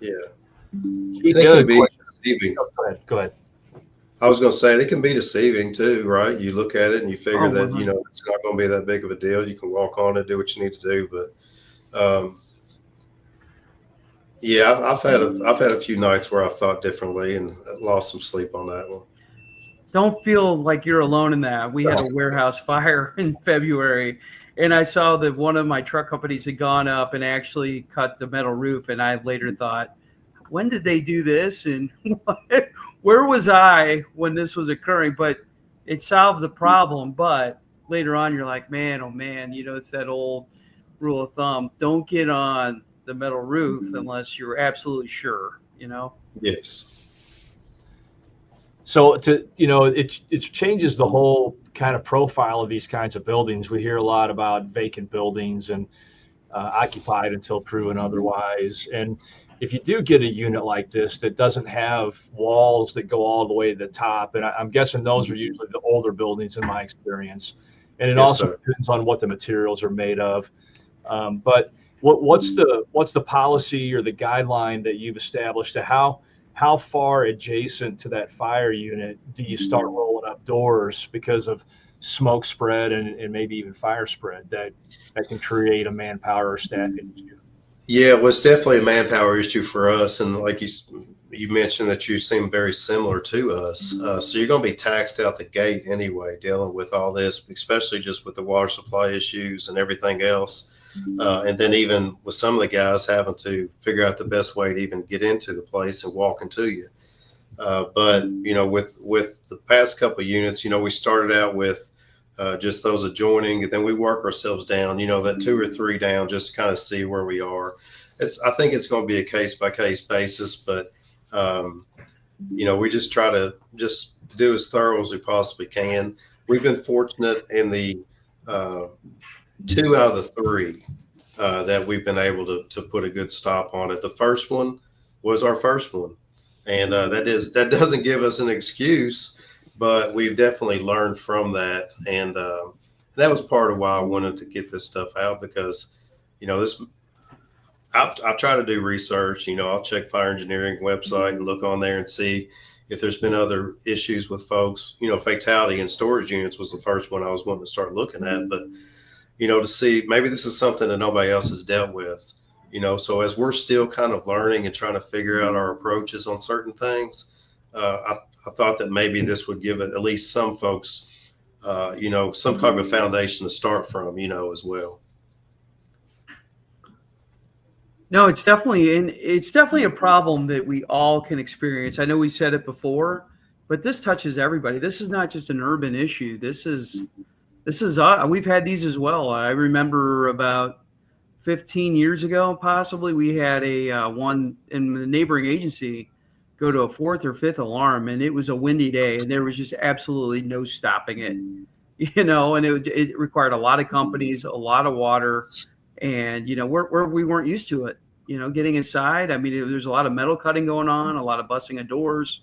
Speaker 6: Yeah.
Speaker 5: The
Speaker 6: They
Speaker 5: other
Speaker 6: can be
Speaker 5: question-
Speaker 6: deceiving.
Speaker 5: Go ahead.
Speaker 6: I was going to say, they can be deceiving too, right? You look at it and you figure that,
Speaker 4: 100%.
Speaker 6: it's not going to be that big of a deal. You can walk on it, do what you need to do. But yeah, I've had a few nights where I've thought differently and lost some sleep on that one.
Speaker 4: Don't feel like you're alone in that. We had a warehouse fire in February, and I saw that one of my truck companies had gone up and actually cut the metal roof. And I later thought, when did they do this? And where was I when this was occurring? But it solved the problem. But later on, you're like, man, oh man, it's that old rule of thumb. Don't get on the metal roof unless you're absolutely sure,
Speaker 6: Yes.
Speaker 5: So it changes the whole kind of profile of these kinds of buildings. We hear a lot about vacant buildings and occupied until proven otherwise. And if you do get a unit like this that doesn't have walls that go all the way to the top, and I'm guessing those are usually the older buildings in my experience, and it
Speaker 6: Yes,
Speaker 5: also
Speaker 6: sir.
Speaker 5: depends on what the materials are made of. But what's the policy or the guideline that you've established to how far adjacent to that fire unit do you start rolling up doors because of smoke spread and maybe even fire spread that can create a manpower or staffing issue?
Speaker 6: Yeah, well, it's definitely a manpower issue for us, and like you mentioned that you seem very similar to us. So you're going to be taxed out the gate anyway, dealing with all this, especially just with the water supply issues and everything else. And then even with some of the guys having to figure out the best way to even get into the place and walk into you. But with the past couple of units, we started out with just those adjoining, and then we work ourselves down, that 2 or 3 down, just to kind of see where we are. I think it's going to be a case by case basis, but we just try to just do as thorough as we possibly can. We've been fortunate in the 2 out of the 3 that we've been able to put a good stop on it. The first one was our first one, and that doesn't give us an excuse, but we've definitely learned from that, and that was part of why I wanted to get this stuff out, because this I've tried to do research. I'll check fire engineering website and look on there and see if there's been other issues with folks. Fatality in storage units was the first one I was wanting to start looking at, but to see maybe this is something that nobody else has dealt with. So as we're still kind of learning and trying to figure out our approaches on certain things, I thought that maybe this would give at least some folks, some kind of foundation to start from, as well.
Speaker 4: No, it's definitely a problem that we all can experience. I know we said it before, but this touches everybody. This is not just an urban issue. This is we've had these as well. I remember about 15 years ago, possibly, we had a one in the neighboring agency go to a 4th or 5th alarm, and it was a windy day, and there was just absolutely no stopping it. And it required a lot of companies, a lot of water. And, we weren't used to it, getting inside. I mean, there's a lot of metal cutting going on, a lot of busting of doors.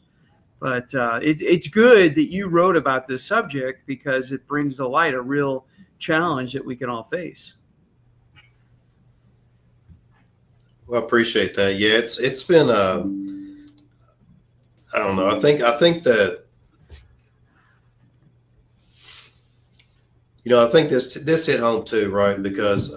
Speaker 4: But it's good that you wrote about this subject, because it brings to light a real challenge that we can all face.
Speaker 6: Well, I appreciate that. Yeah, it's been, I don't know. I think that, I think this hit home too, right? Because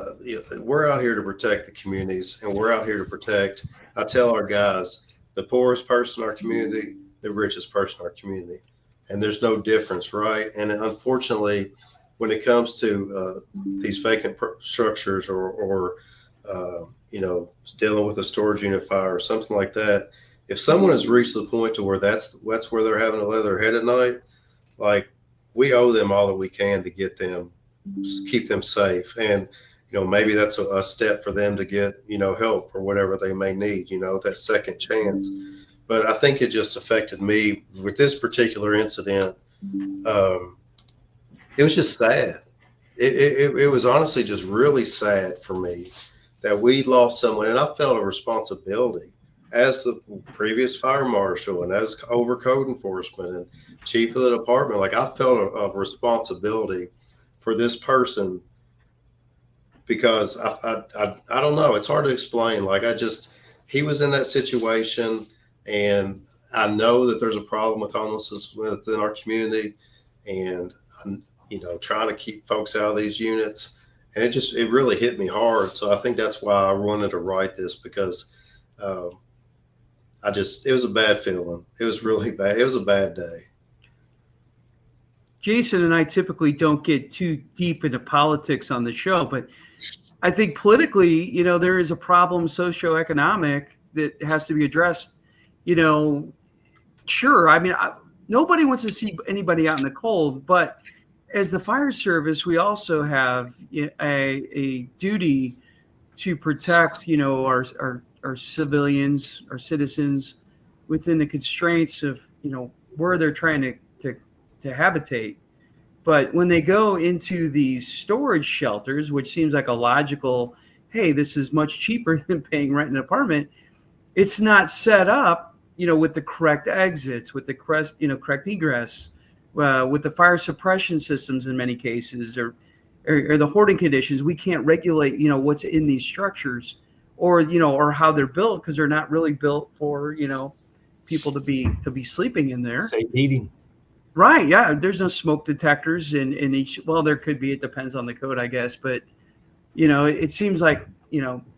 Speaker 6: we're out here to protect the communities, and we're out here to protect. I tell our guys, the poorest person in our community, the richest person in our community, and there's no difference, right? And unfortunately, when it comes to these vacant structures or dealing with a storage unit fire or something like that, if someone has reached the point to where that's where they're having to lay their head at night, like, we owe them all that we can to keep them safe. And, maybe that's a step for them to get, help or whatever they may need, that second chance. But I think it just affected me with this particular incident. It was just sad. It was honestly just really sad for me that we lost someone, and I felt a responsibility as the previous fire marshal and as over code enforcement and chief of the department. Like, I felt a responsibility for this person, because I don't know, it's hard to explain. Like, he was in that situation, and I know that there's a problem with homelessness within our community, and I'm, trying to keep folks out of these units. And it really hit me hard. So I think that's why I wanted to write this, because it was a bad feeling. It was really bad. It was a bad day.
Speaker 4: Jason and I typically don't get too deep into politics on the show, but I think politically, there is a problem, socioeconomic, that has to be addressed. Sure. I mean, nobody wants to see anybody out in the cold, but as the fire service, we also have a duty to protect, our civilians, our citizens, within the constraints of, where they're trying to habitate. But when they go into these storage shelters, which seems like a logical, hey, this is much cheaper than paying rent in an apartment, it's not set up, with the correct exits, with the correct egress, with the fire suppression systems in many cases, or the hoarding conditions. We can't regulate, what's in these structures, or how they're built, because they're not really built for, people to be sleeping in there.
Speaker 5: Safe eating.
Speaker 4: Right. Yeah. There's no smoke detectors in each. Well, there could be. It depends on the code, I guess. But, it seems like,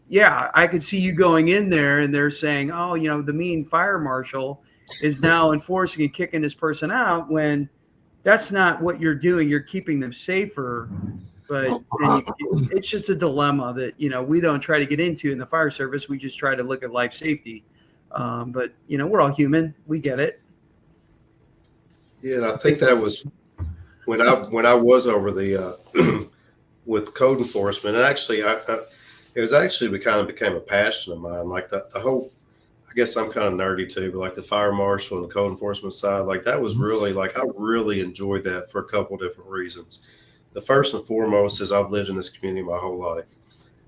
Speaker 4: yeah, I could see you going in there and they're saying, oh, the mean fire marshal is now enforcing and kicking this person out, when that's not what you're doing. You're keeping them safer. But it's just a dilemma that, we don't try to get into in the fire service. We just try to look at life safety. But, we're all human. We get it.
Speaker 6: Yeah, and I think that was when I was over the with code enforcement. And actually, it was actually kind of became a passion of mine. Like the whole, I guess I'm kind of nerdy too, but like the fire marshal and the code enforcement side, like that was really I really enjoyed that for a couple of different reasons. The first and foremost is I've lived in this community my whole life,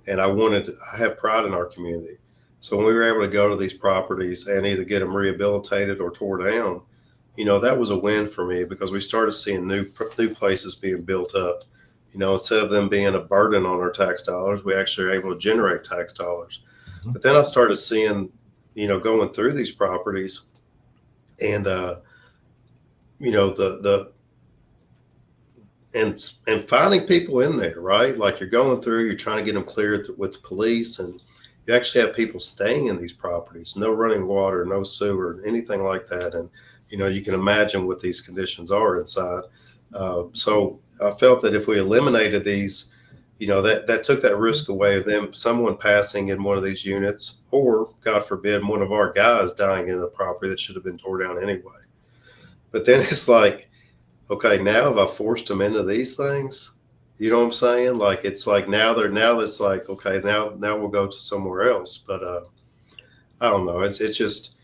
Speaker 6: and I have pride in our community. So when we were able to go to these properties and either get them rehabilitated or tore down, that was a win for me, because we started seeing new places being built up. Instead of them being a burden on our tax dollars, we actually are able to generate tax dollars. Mm-hmm. But then I started seeing, going through these properties and, and finding people in there, right? Like you're going through, you're trying to get them cleared with the police, and you actually have people staying in these properties, no running water, no sewer, anything like that. And, you can imagine what these conditions are inside. So I felt that if we eliminated these, that took that risk away of someone passing in one of these units, or God forbid, one of our guys dying in a property that should have been tore down anyway. But then it's like, okay, now have I forced them into these things? You know what I'm saying? Like, it's like now it's like, okay, now we'll go to somewhere else. But I don't know. It's just,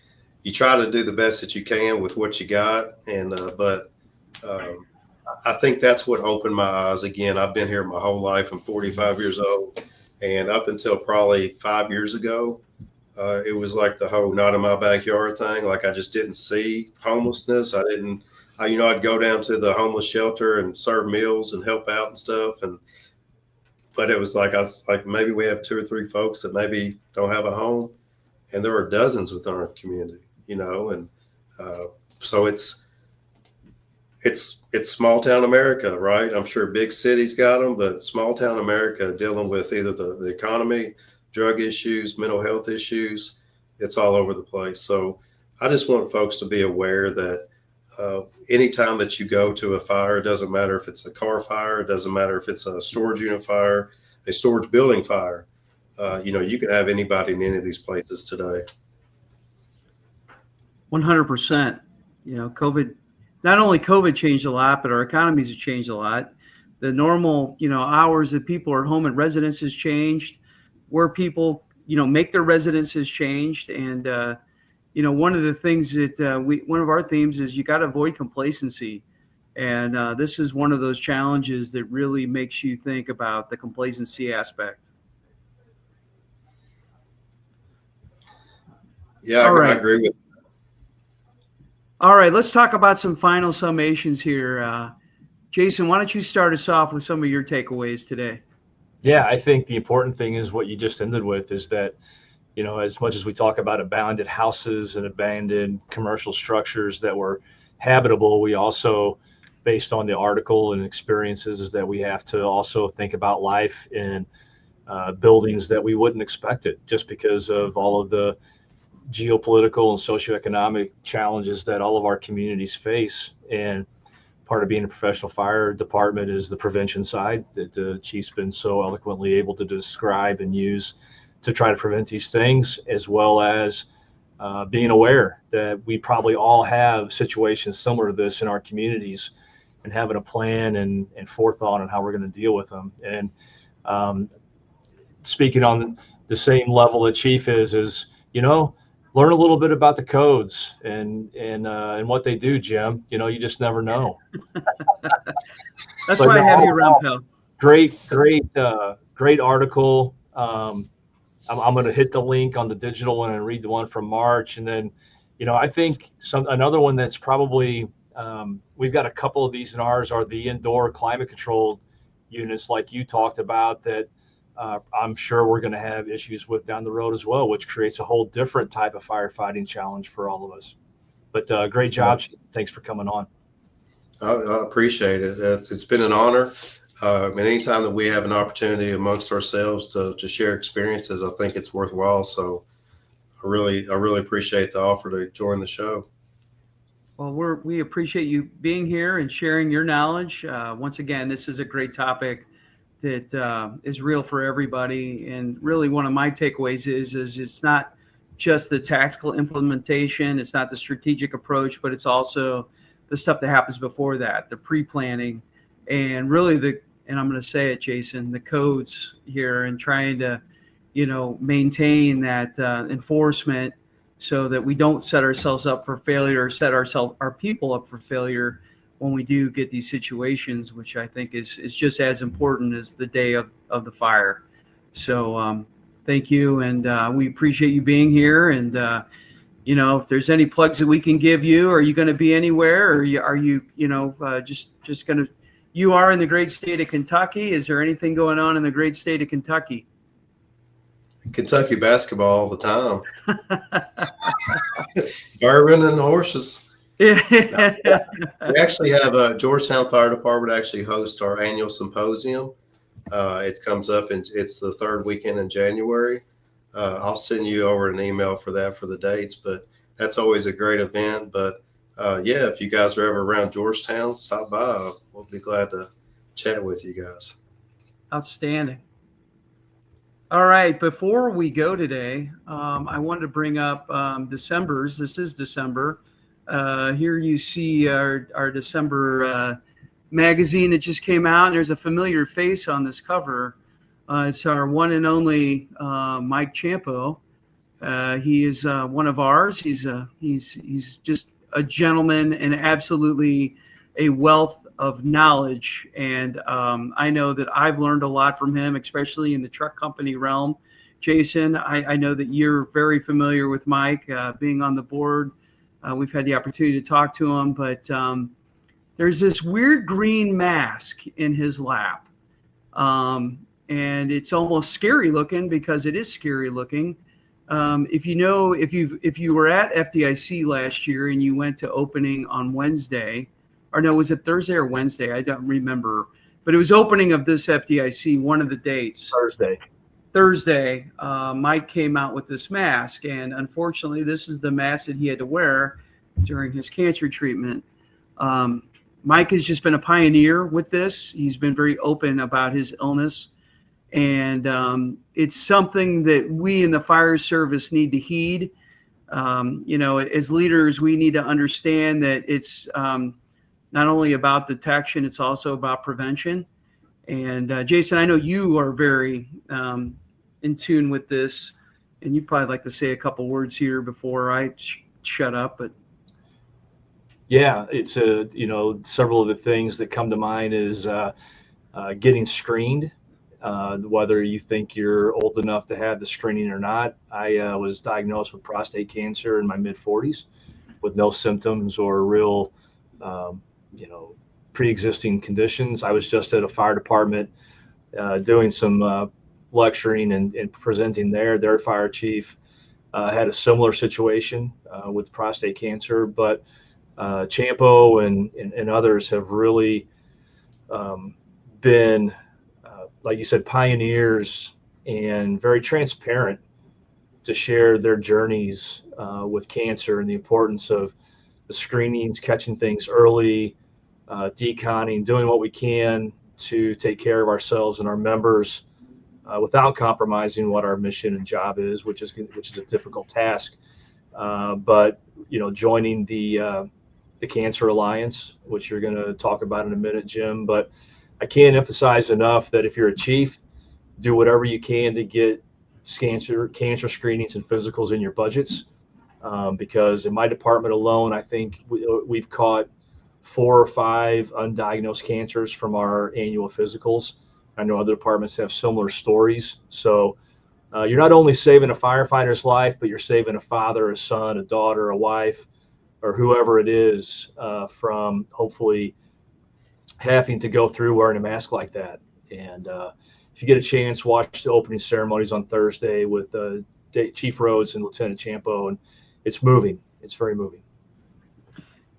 Speaker 6: you try to do the best that you can with what you got. And, but I think that's what opened my eyes. Again, I've been here my whole life. I'm 45 years old. And up until probably 5 years ago, it was like the whole not in my backyard thing. Like I just didn't see homelessness. I'd go down to the homeless shelter and serve meals and help out and stuff. But it was like, maybe we have 2 or 3 folks that maybe don't have a home, and there are dozens within our community, and so it's small town America, right? I'm sure big cities got them, but small town America dealing with either the economy, drug issues, mental health issues, it's all over the place. So I just want folks to be aware that anytime that you go to a fire, it doesn't matter if it's a car fire, it doesn't matter if it's a storage unit fire, a storage building fire, you can have anybody in any of these places today.
Speaker 4: 100%. COVID, not only COVID changed a lot, but our economies have changed a lot. The normal, hours that people are home at residences changed, where people, make their residences changed. And, one of the things that one of our themes is you got to avoid complacency. And this is one of those challenges that really makes you think about the complacency aspect.
Speaker 6: Yeah, I agree with.
Speaker 4: All right, let's talk about some final summations here. Jason, why don't you start us off with some of your takeaways today?
Speaker 5: Yeah, I think the important thing is what you just ended with, is that, as much as we talk about abandoned houses and abandoned commercial structures that were habitable, we also, based on the article and experiences, is that we have to also think about life in buildings that we wouldn't expect it, just because of all of the geopolitical and socioeconomic challenges that all of our communities face. And part of being a professional fire department is the prevention side that the chief's been so eloquently able to describe and use to try to prevent these things, as well as being aware that we probably all have situations similar to this in our communities, and having a plan and forethought on how we're going to deal with them. And speaking on the same level that Chief is, learn a little bit about the codes and what they do, Jim. You just never know.
Speaker 4: That's why I have you around, pal.
Speaker 5: Great article. I'm going to hit the link on the digital one and read the one from March. And then, I think another one that's probably, we've got a couple of these in ours are the indoor climate controlled units like you talked about that I'm sure we're going to have issues with down the road as well, which creates a whole different type of firefighting challenge for all of us. But great job. Thanks for coming on.
Speaker 6: I appreciate it. It's been an honor. And anytime that we have an opportunity amongst ourselves to share experiences, I think it's worthwhile. So I really appreciate the offer to join the show.
Speaker 4: Well, we appreciate you being here and sharing your knowledge. Once again, this is a great topic that is real for everybody. And really one of my takeaways is it's not just the tactical implementation. It's not the strategic approach, but it's also the stuff that happens before that, the pre-planning, and really and I'm going to say it, Jason, the codes here and trying to, maintain that enforcement so that we don't set ourselves up for failure or set our people up for failure when we do get these situations, which I think is just as important as the day of the fire. So thank you. And we appreciate you being here. And, if there's any plugs that we can give you, are you going to be anywhere, or are you just going to, you are in the great state of Kentucky. Is there anything going on in the great state of Kentucky?
Speaker 6: Kentucky basketball all the time. Bourbon and horses. We actually have Georgetown Fire Department actually hosts our annual symposium. It comes up and it's the third weekend in January. I'll send you over an email for the dates, but that's always a great event. But if you guys are ever around Georgetown, stop by. We'll be glad to chat with you guys.
Speaker 4: Outstanding. All right. Before we go today, I wanted to bring up December's. This is December. Here you see our December magazine that just came out. And there's a familiar face on this cover. It's our one and only Mike Champo. He is one of ours. He's just a gentleman and absolutely a wealth of knowledge. And I know that I've learned a lot from him, especially in the truck company realm. Jason, I know that you're very familiar with Mike, being on the board. We've had the opportunity to talk to him, but there's this weird green mask in his lap. And it's almost scary looking because it is scary looking. If you were at FDIC last year and you went to opening on Wednesday, or no, was it Thursday or Wednesday? I don't remember, but it was opening of this FDIC, one of the dates. Thursday, Mike came out with this mask, and unfortunately, this is the mask that he had to wear during his cancer treatment. Mike has just been a pioneer with this. He's been very open about his illness, and it's something that we in the fire service need to heed. As leaders, we need to understand that it's not only about detection, it's also about prevention. And Jason, I know you are very in tune with this, and you'd probably like to say a couple words here before I shut up. But
Speaker 5: yeah, it's several of the things that come to mind is getting screened, whether you think you're old enough to have the screening or not. I was diagnosed with prostate cancer in my mid-40s with no symptoms or real pre-existing conditions. I was just at a fire department doing some lecturing and presenting there. Their fire chief had a similar situation with prostate cancer, but Champo and others have really been, like you said, pioneers and very transparent to share their journeys with cancer and the importance of the screenings, catching things early, deconning, doing what we can to take care of ourselves and our members without compromising what our mission and job is, which is a difficult task. But joining the Cancer Alliance, which you're going to talk about in a minute, Jim. But I can't emphasize enough that if you're a chief, do whatever you can to get cancer screenings and physicals in your budgets. because in my department alone, I think we've caught 4 or 5 undiagnosed cancers from our annual physicals. I know other departments have similar stories. So you're not only saving a firefighter's life, but you're saving a father, a son, a daughter, a wife, or whoever it is from hopefully having to go through wearing a mask like that. And if you get a chance, watch the opening ceremonies on Thursday with Chief Rhodes and Lieutenant Champo, and it's moving. It's very moving.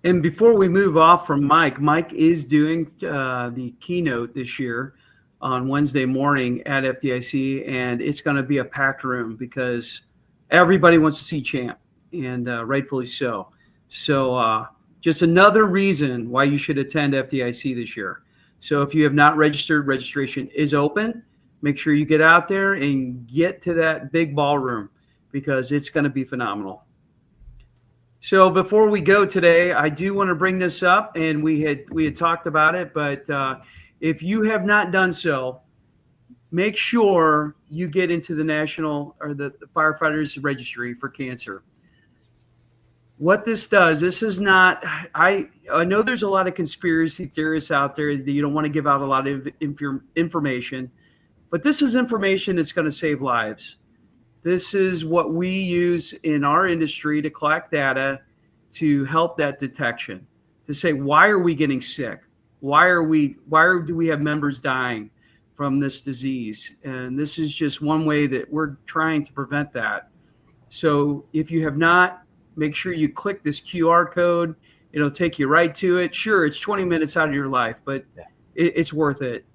Speaker 4: And before we move off from Mike is doing the keynote this year on Wednesday morning at FDIC, and it's going to be a packed room because everybody wants to see Champ, and rightfully so. So just another reason why you should attend FDIC this year. So if you have not registered, registration is open. Make sure you get out there and get to that big ballroom because it's going to be phenomenal. So before we go today, I do want to bring this up, and we had talked about it, but if you have not done so, make sure you get into the National or the Firefighters Registry for Cancer. What this does, this is not, I know there's a lot of conspiracy theorists out there that you don't want to give out a lot of information, but this is information that's going to save lives. This is what we use in our industry to collect data to help that detection, to say, why are we getting sick? Why do we have members dying from this disease? And this is just one way that we're trying to prevent that. So if you have not, make sure you click this QR code. It'll take you right to it. Sure, it's 20 minutes out of your life, but it's worth it.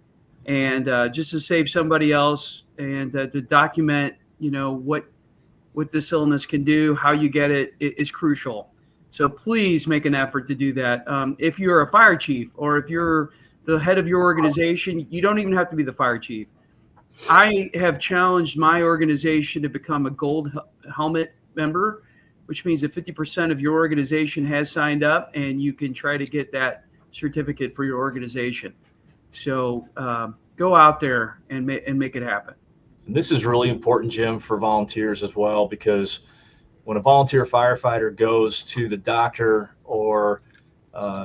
Speaker 4: And just to save somebody else and to document, what this illness can do, how you get it, is crucial. So please make an effort to do that. If you're a fire chief or if you're the head of your organization, you don't even have to be the fire chief. I have challenged my organization to become a gold helmet member, which means that 50% of your organization has signed up, and you can try to get that certificate for your organization. So go out there and make it happen.
Speaker 5: And this is really important, Jim, for volunteers as well, because when a volunteer firefighter goes to the doctor or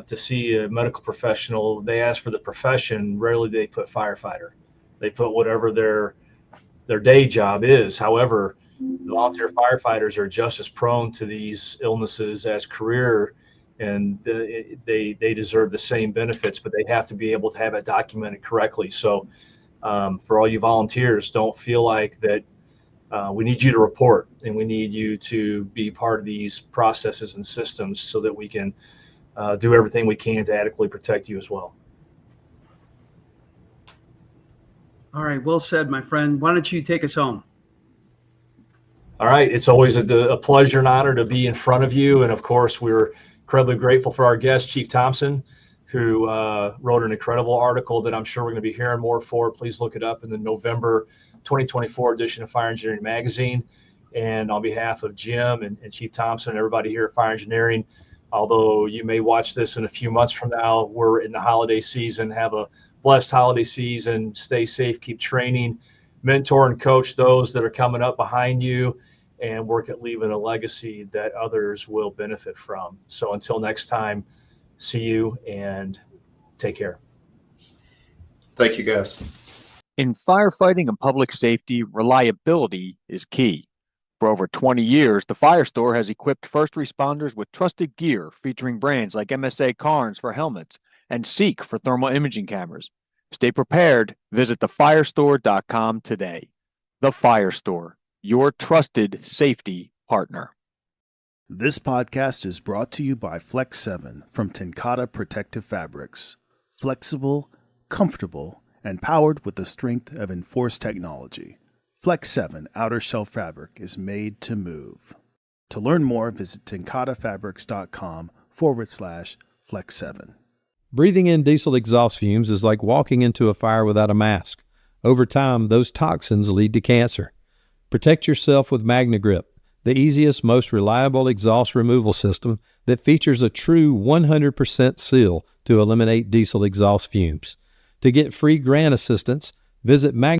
Speaker 5: to see a medical professional, they ask for the profession. Rarely do they put firefighter. They put whatever their day job is. However, the volunteer firefighters are just as prone to these illnesses as career, and they deserve the same benefits, but they have to be able to have it documented correctly. So for all you volunteers, don't feel like that we need you to report, and we need you to be part of these processes and systems so that we can do everything we can to adequately protect you as well.
Speaker 4: All right, well said, my friend. Why don't you take us home?
Speaker 5: All right, it's always a pleasure and honor to be in front of you, and of course, we're incredibly grateful for our guest, Chief Thompson, who wrote an incredible article that I'm sure we're going to be hearing more for. Please look it up in the November 2024 edition of Fire Engineering Magazine. And on behalf of Jim and Chief Thompson and everybody here at Fire Engineering, although you may watch this in a few months from now, we're in the holiday season. Have a blessed holiday season. Stay safe, keep training, mentor and coach those that are coming up behind you, and work at leaving a legacy that others will benefit from. So until next time, see you and take care.
Speaker 6: Thank you, guys.
Speaker 1: In firefighting and public safety, reliability is key. For over 20 years, TheFireStore has equipped first responders with trusted gear featuring brands like MSA Carnes for helmets and Seek for thermal imaging cameras. Stay prepared. Visit thefirestore.com today. The FireStore, your trusted safety partner.
Speaker 2: This podcast is brought to you by Flex 7 from TenCate Protective Fabrics. Flexible, comfortable, and powered with the strength of enforced technology. Flex 7 outer shell fabric is made to move. To learn more, visit tencatefabrics.com/Flex 7.
Speaker 3: Breathing in diesel exhaust fumes is like walking into a fire without a mask. Over time, those toxins lead to cancer. Protect yourself with Magnegrip, the easiest, most reliable exhaust removal system that features a true 100% seal to eliminate diesel exhaust fumes. To get free grant assistance, visit